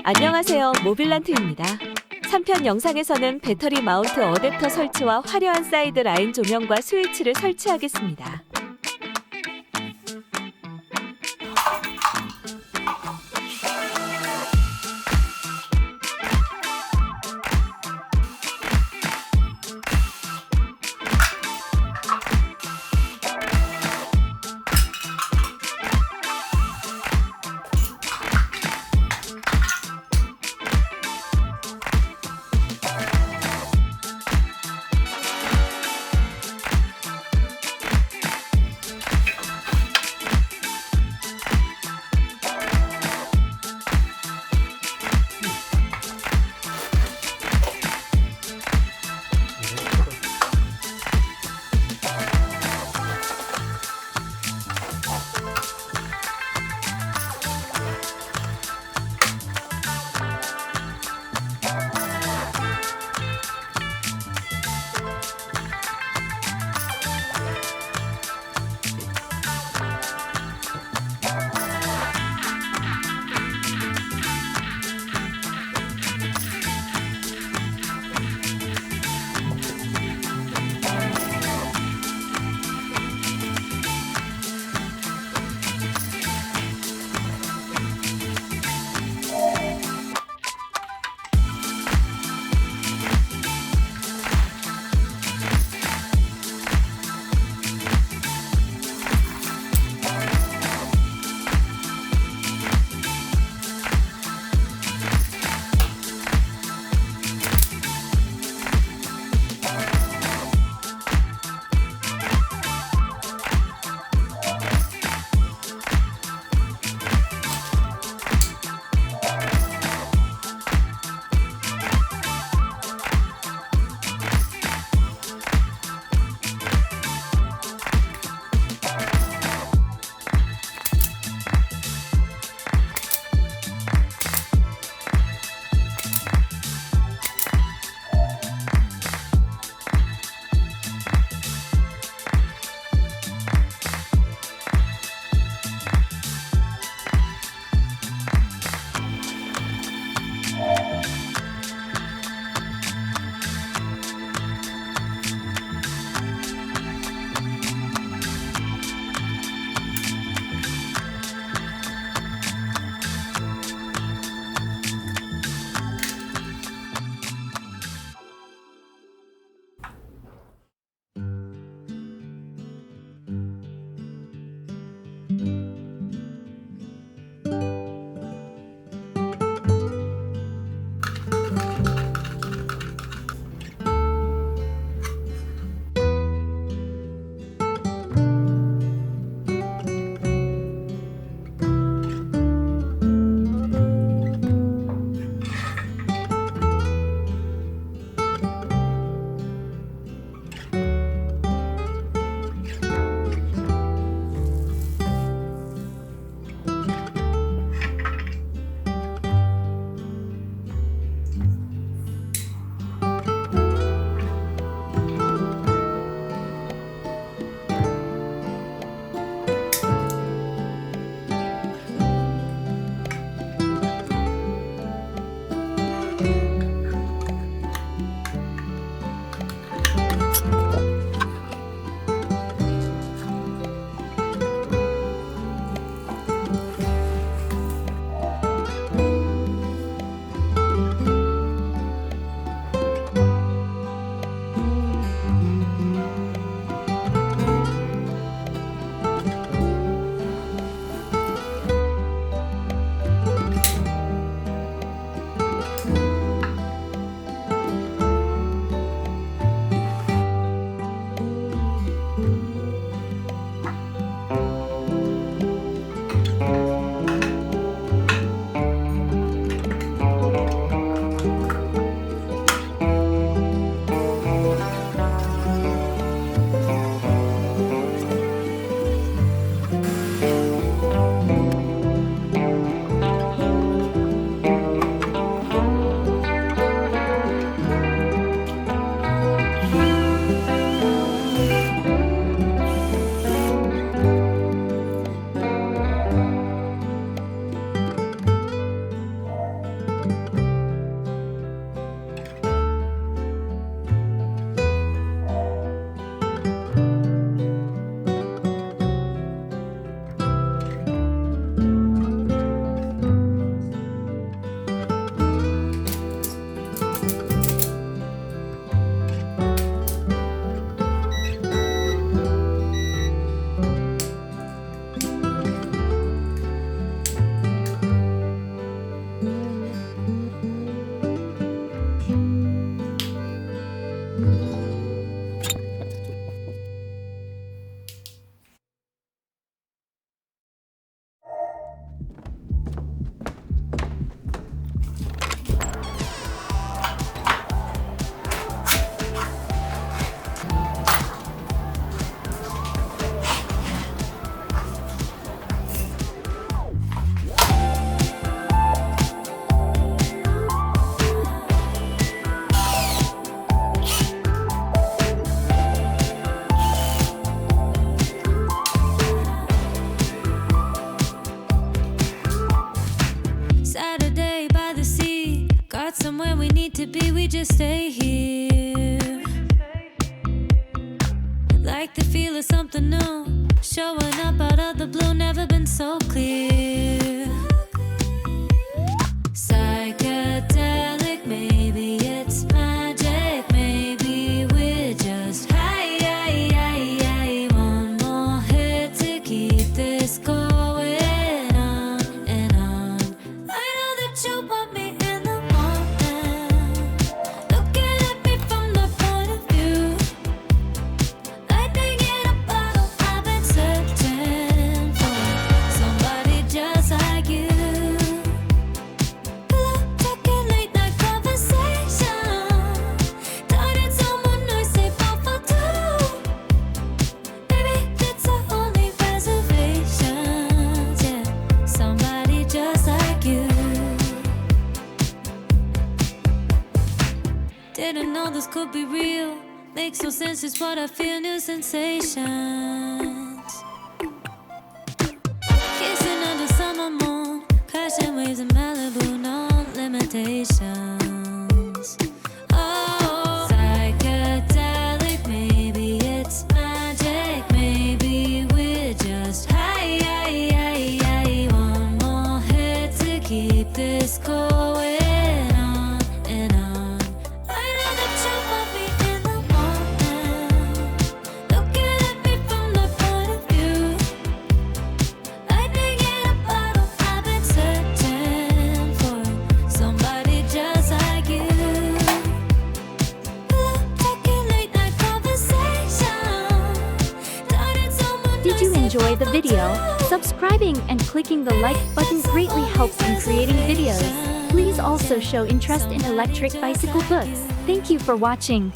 안녕하세요, 모빌란트입니다. 3편 영상에서는 배터리 마운트 어댑터 설치와 화려한 사이드 라인 조명과 스위치를 설치하겠습니다. need to be, we just stay here. Like the feel of something new, showing up out of the blue, never been so clear. Psychedelic, maybe it's magic, maybe we're just high. One more hit to keep this going on and on. I know that you want me in the morning, looking at me from the point of view. Lightning in a bottle, I've been searching for somebody just like you. Pillow talking, late night conversation, turning someone nice, say both for two. Maybe that's our only reservations, yeah. Somebody just like you. Didn't know this could be real. Makes no sense, just what I feel, new sensations. Kissing under summer moon, crashing waves in Malibu, no limitations. Oh, psychedelic, maybe it's magic, maybe we're just high. One more hit to keep this going on and on. I know that you want me in the morning, looking at me from the point of view. Lightning in a bottle, I've been searching for somebody just like you. Pillow talking, late night conversation, turning someone Did you nice, say enjoy the both for video? two. Subscribing and clicking the like button greatly helps in creating videos. Please also show interest in electric bicycle books. Thank you for watching.